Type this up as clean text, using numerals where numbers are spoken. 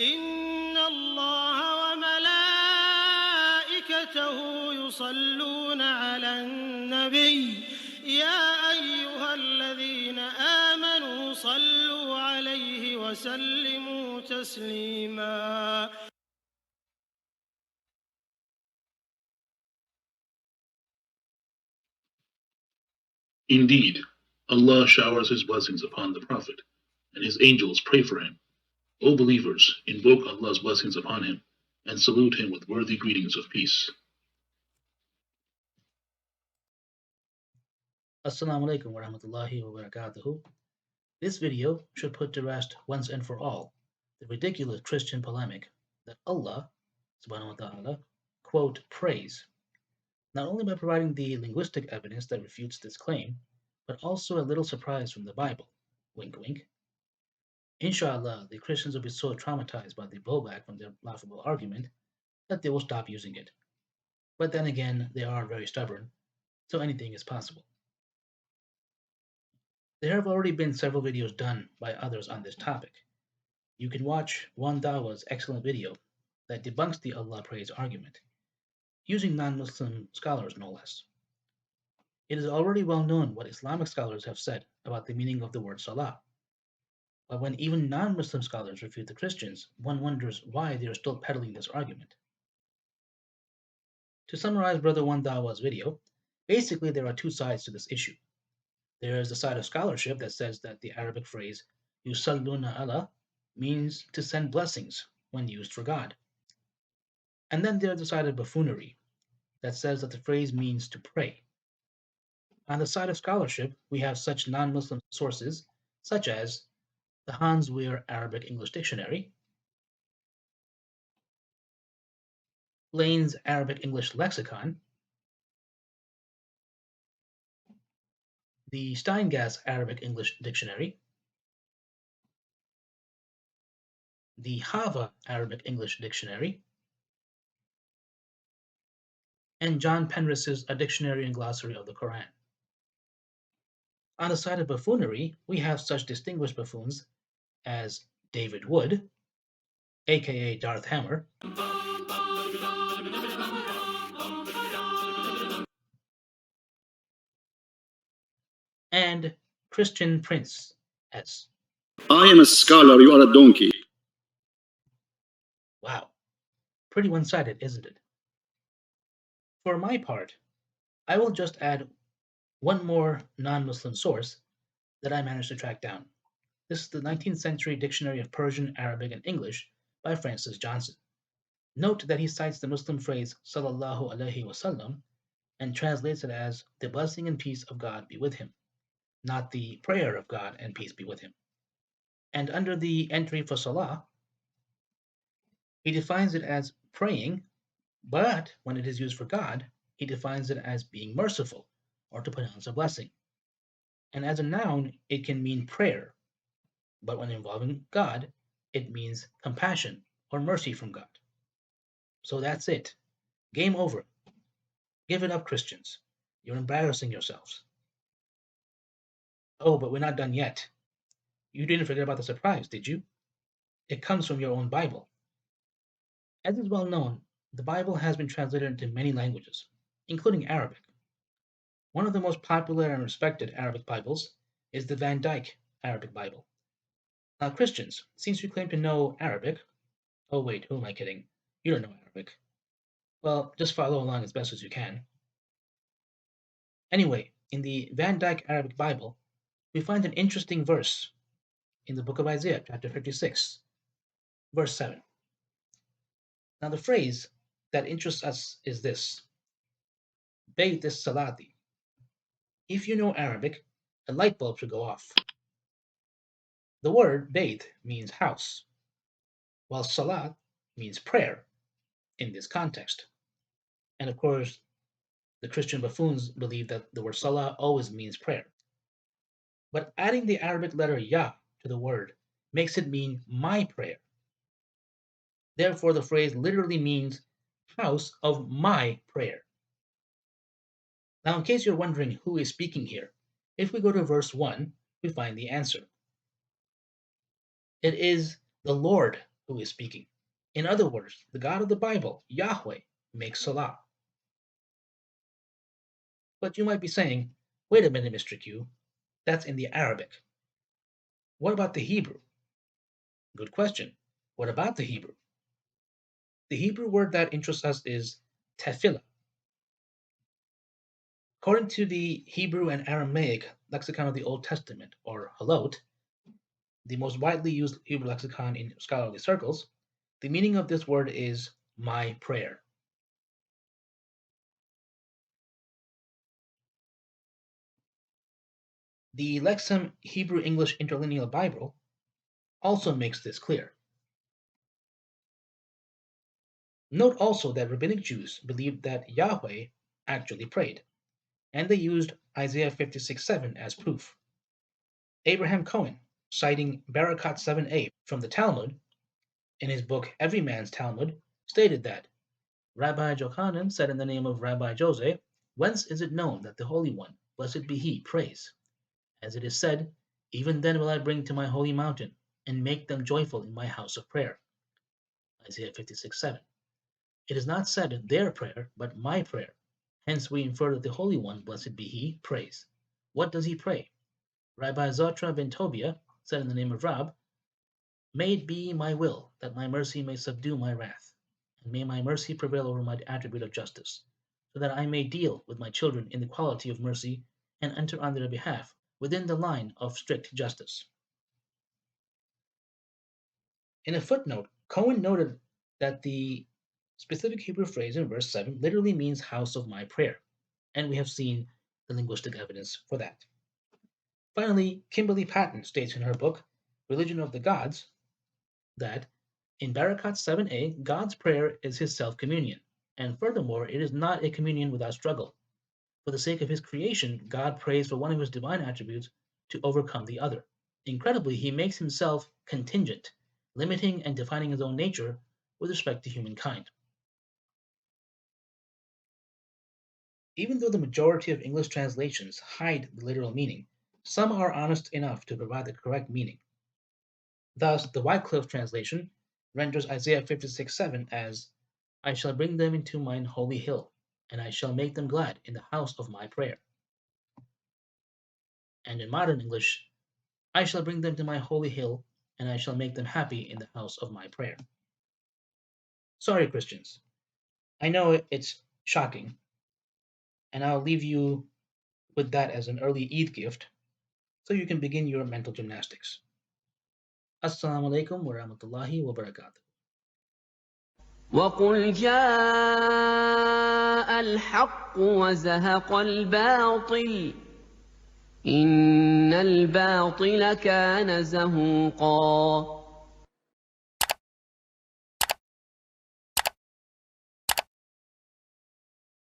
إن الله وملائكته يصلون على النبي يا أيها الذين آمنوا صلوا عليه وسلموا تسليما. Indeed, Allah showers His blessings upon the Prophet, and His angels pray for him. O believers, invoke Allah's blessings upon him, and salute him with worthy greetings of peace. Assalamu alaikum wa rahmatullahi wa barakatuhu. This video should put to rest once and for all the ridiculous Christian polemic that Allah subhanahu wa ta'ala, quote, prays, not only by providing the linguistic evidence that refutes this claim, but also a little surprise from the Bible, wink wink. Inshallah, the Christians will be so traumatized by the blowback from their laughable argument that they will stop using it. But then again, they are very stubborn, so anything is possible. There have already been several videos done by others on this topic. You can watch One Dawa's excellent video that debunks the Allah praise argument, using non-Muslim scholars no less. It is already well known what Islamic scholars have said about the meaning of the word salah. But when even non-Muslim scholars refute the Christians, one wonders why they are still peddling this argument. To summarize Brother One Dawa's video, basically there are two sides to this issue. There is the side of scholarship that says that the Arabic phrase yusalluna ala means to send blessings when used for God. And then there's the side of buffoonery that says that the phrase means to pray. On the side of scholarship, we have such non-Muslim sources such as the Hans Wehr Arabic English Dictionary, Lane's Arabic English Lexicon, the Steingas Arabic English Dictionary, the Hava Arabic English Dictionary, and John Penros's A Dictionary and Glossary of the Quran. On the side of buffoonery, we have such distinguished buffoons as David Wood, aka Darth Hammer, and Christian Prince S. I am a scholar, you are a donkey. Wow, pretty one-sided, isn't it? For my part, I will just add one more non-Muslim source that I managed to track down. This is the 19th century Dictionary of Persian, Arabic, and English by Francis Johnson. Note that he cites the Muslim phrase sallallahu alaihi wasallam and translates it as the blessing and peace of God be with him, not the prayer of God and peace be with him. And under the entry for salah, he defines it as praying, but when it is used for God, he defines it as being merciful or to pronounce a blessing. And as a noun, it can mean prayer, but when involving God, it means compassion or mercy from God. So that's it. Game over. Give it up, Christians. You're embarrassing yourselves. Oh, but we're not done yet. You didn't forget about the surprise, did you? It comes from your own Bible. As is well known, the Bible has been translated into many languages, including Arabic. One of the most popular and respected Arabic Bibles is the Dyke Arabic Bible. Now, Christians, since you claim to know Arabic, oh wait, who am I kidding? You don't know Arabic. Well, just follow along as best as you can. Anyway, in the Dyke Arabic Bible, we find an interesting verse in the book of Isaiah, chapter 56, verse 7. Now, the phrase that interests us is this: Bayt as-salati. If you know Arabic, a light bulb should go off. The word bayt means house, while salat means prayer in this context. And of course, the Christian buffoons believe that the word salah always means prayer. But adding the Arabic letter ya to the word makes it mean my prayer. Therefore, the phrase literally means house of my prayer. Now, in case you're wondering who is speaking here, if we go to verse 1, we find the answer. It is the Lord who is speaking. In other words, the God of the Bible, Yahweh, makes salah. But you might be saying, wait a minute, Mr. Q, that's in the Arabic. What about the Hebrew? Good question. What about the Hebrew? The Hebrew word that interests us is tefillah. According to the Hebrew and Aramaic lexicon of the Old Testament, or Halot, the most widely used Hebrew lexicon in scholarly circles, the meaning of this word is my prayer. The Lexham Hebrew-English Interlineal Bible also makes this clear. Note also that Rabbinic Jews believed that Yahweh actually prayed, and they used Isaiah 56:7 as proof. Abraham Cohen, citing Barakat 7a from the Talmud, in his book Every Man's Talmud, stated that Rabbi Jochanan said in the name of Rabbi Jose, "Whence is it known that the Holy One, blessed be He, prays? As it is said, even then will I bring to my holy mountain, and make them joyful in my house of prayer." Isaiah 56:7. It is not said their prayer, but my prayer. Hence we infer that the Holy One, blessed be He, prays. What does He pray? Rabbi Zotra ben Tobiah said in the name of Rab, "May it be my will that my mercy may subdue my wrath, and may my mercy prevail over my attribute of justice, so that I may deal with my children in the quality of mercy and enter on their behalf within the line of strict justice." In a footnote, Cohen noted that the specific Hebrew phrase in verse 7 literally means house of my prayer, and we have seen the linguistic evidence for that. Finally, Kimberley Patton states in her book, Religion of the Gods, that in Barakat 7a, God's prayer is his self-communion, and furthermore, it is not a communion without struggle. For the sake of his creation, God prays for one of his divine attributes to overcome the other. Incredibly, he makes himself contingent, limiting and defining his own nature with respect to humankind. Even though the majority of English translations hide the literal meaning, some are honest enough to provide the correct meaning. Thus, the Wycliffe translation renders Isaiah 56:7 as, "I shall bring them into mine holy hill, and I shall make them glad in the house of my prayer." And in modern English, "I shall bring them to my holy hill, and I shall make them happy in the house of my prayer." Sorry, Christians. I know it's shocking, and I'll leave you with that as an early Eid gift, so you can begin your mental gymnastics. Assalamu alaikum wa rahmatullahi wa barakatuh. وقل جاء الحق وزهق الباطل إن الباطل كان زهوقا